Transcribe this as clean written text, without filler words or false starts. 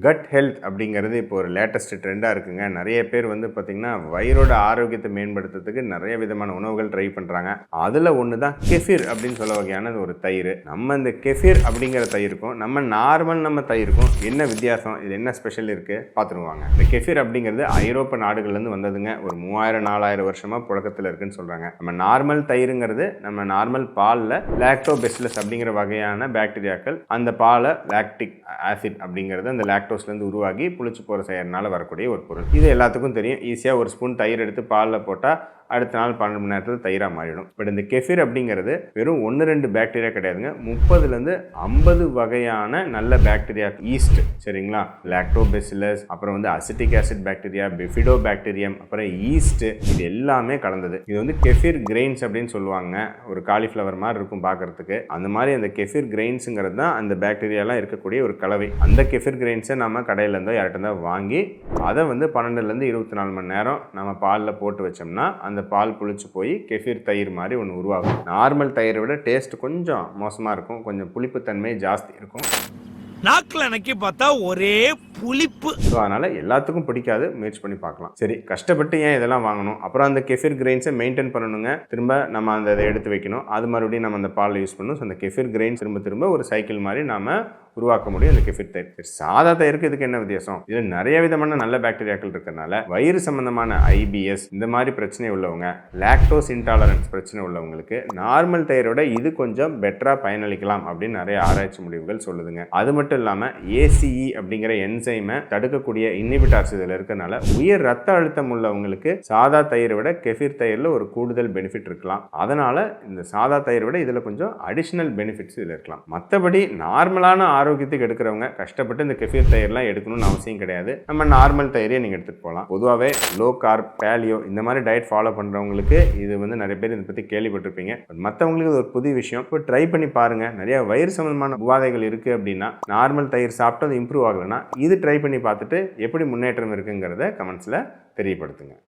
Cut health அப்படிங்கிறது இப்போ ஒரு லேட்டஸ்ட் ட்ரெண்டாக இருக்குங்க. நிறைய பேர் வந்து பார்த்திங்கன்னா வயிறோட ஆரோக்கியத்தை மேம்படுத்துறதுக்கு நிறைய விதமான உணவுகள் ட்ரை பண்ணுறாங்க. அதில் ஒன்று தான் கெஃபிர் அப்படின்னு சொல்ல வகையான ஒரு தயிர். நம்ம இந்த கெஃபிர் அப்படிங்கிற தயிருக்கும் நம்ம தயிருக்கும் என்ன வித்தியாசம், இது என்ன ஸ்பெஷல் இருக்குது பார்த்துருவாங்க. இந்த கெஃபிர் அப்படிங்கிறது ஐரோப்பா நாடுகள்லேருந்து வந்ததுங்க. ஒரு 3000-4000 வருஷமாக புழக்கத்தில் இருக்குன்னு சொல்கிறாங்க. நம்ம நார்மல் தயிருங்கிறது நம்ம நார்மல் பாலில் லாக்டோபெசிலஸ் அப்படிங்கிற வகையான பாக்டீரியாக்கள் அந்த பாலை லாக்டிக் ஆசிட் அப்படிங்கிறது அந்த லாக்டோஸ்லேருந்து உருவாகி புளிச்சு போகிற செய்யறதுனால வரக்கூடிய ஒரு பொருள். இது எல்லாத்துக்கும் தெரியும். ஈஸியாக ஒரு ஸ்பூன் தயிர் எடுத்து பாலில் போட்டால் அடுத்த நாள் 12 மணி நேரத்தில் தயிராக மாறிடும். பட் இந்த கெஃபிர் அப்படிங்கிறது வெறும் 1-2 பாக்டீரியா கிடையாதுங்க. 30லேருந்து 50 வகையான நல்ல பாக்டீரியா, ஈஸ்ட், சரிங்களா, லாக்டோபெசிலஸ், அப்புறம் வந்து அசிட்டிக் ஆசிட் பாக்டீரியா, பெஃபிடோ பாக்டீரியம், அப்புறம் ஈஸ்ட், இது எல்லாமே கலந்தது. இது வந்து கெஃபிர் கிரெயின்ஸ் அப்படின்னு சொல்லுவாங்க. ஒரு காலிஃப்ளவர் மாதிரி இருக்கும் பார்க்கறதுக்கு. அந்த மாதிரி அந்த கெஃபிர் கிரெயின்ஸுங்கிறது தான் அந்த பாக்டீரியாலாம் இருக்கக்கூடிய ஒரு கலவை. அந்த கெஃபிர் கிரெயின்ஸை நம்ம கடையிலேருந்தோ யார்கிட்ட வாங்கி அதை வந்து 12லேருந்து 24 மணி நேரம் நம்ம பாலில் போட்டு வச்சோம்னா அந்த பால் புளிச்சு போய் கெஃபிர் தயிர் மாதிரி ஒன்று உருவாகும். நார்மல் தயிரை விட டேஸ்ட் கொஞ்சம் மோசமாக இருக்கும். கொஞ்சம் புளிப்புத்தன்மை ஜாஸ்தி இருக்கும். நாக்கில் அன்னைக்கு பார்த்தா ஒரே புளிப்பு. ஸோ அதனால் எல்லாத்துக்கும் பிடிக்காது. முயற்சி பண்ணி பார்க்கலாம். சரி, கஷ்டப்பட்டு ஏன் இதெல்லாம் வாங்கணும்? அப்புறம் அந்த கெஃபிர் கிரெயின்ஸை மெயின்டைன் பண்ணணுங்க. திரும்ப நம்ம அந்த இதை எடுத்து வைக்கணும். அது மறுபடியும் நம்ம அந்த பாலில் யூஸ் பண்ணணும். ஸோ அந்த கெஃபிர் கிரெயின்ஸ் திரும்ப ஒரு சைக்கிள் மாதிரி நம்ம உருவாக்க முடியும் இந்த கெஃபிர் தயிர். சாதா தயிருக்கு இதுக்கு என்ன வித்தியாசம்? இதில் நிறைய விதமான நல்ல பாக்டீரியாக்கள் இருக்கிறதுனால வயிறு சம்பந்தமான IBS இந்த மாதிரி பிரச்சனை உள்ளவங்க, லாக்டோஸ் இன்டாலரன்ஸ் பிரச்சனை உள்ளவங்களுக்கு நார்மல் தயிரோட இது கொஞ்சம் பெட்டராக பயனளிக்கலாம் அப்படின்னு நிறைய ஆராய்ச்சி முடிவுகள் சொல்லுதுங்க. அது மட்டும் இல்லாமல் ACE அப்படிங்கிற என்சைமை தடுக்கக்கூடிய இன்ஹிபிட்டார்ஸ் இதில் இருக்கிறதுனால உயர் ரத்த அழுத்தம் உள்ளவங்களுக்கு சாதா தயிரை விட கெஃபிர் தயிரில் ஒரு கூடுதல் பெனிஃபிட் இருக்கலாம். அதனால் இந்த சாதா தயிரை விட இதில் கொஞ்சம் அடிஷ்னல் பெனிஃபிட்ஸ் இதில் இருக்கலாம். மற்றபடி நார்மலான ஆரோக்கியத்துக்கு எடுக்கிறவங்க கஷ்டப்பட்டு இந்த கெஃபிர் தயிர்லாம் எடுக்கணும்னு அவசியம் கிடையாது. நம்ம நார்மல் தயிரே நீங்கள் எடுத்துகிட்டு போகலாம். பொதுவாகவே லோ கார்ப், பேலியோ இந்த மாதிரி டயட் ஃபாலோ பண்ணுறவங்களுக்கு இது வந்து நிறைய பேர் இதை பற்றி கேள்விப்பட்டிருப்பீங்க. மற்றவங்களுக்கு இது ஒரு புதிய விஷயம். இப்போ ட்ரை பண்ணி பாருங்கள். நிறைய வயிறு சம்பந்தமான உபாதைகள் இருக்குது அப்படின்னா நார்மல் தயிர் சாப்பிட்டு அது இம்ப்ரூவ் ஆகலைன்னா இது ட்ரை பண்ணி பார்த்துட்டு எப்படி முன்னேற்றம் இருக்குங்கிறத கமெண்ட்ஸில் தெரியப்படுத்துங்க.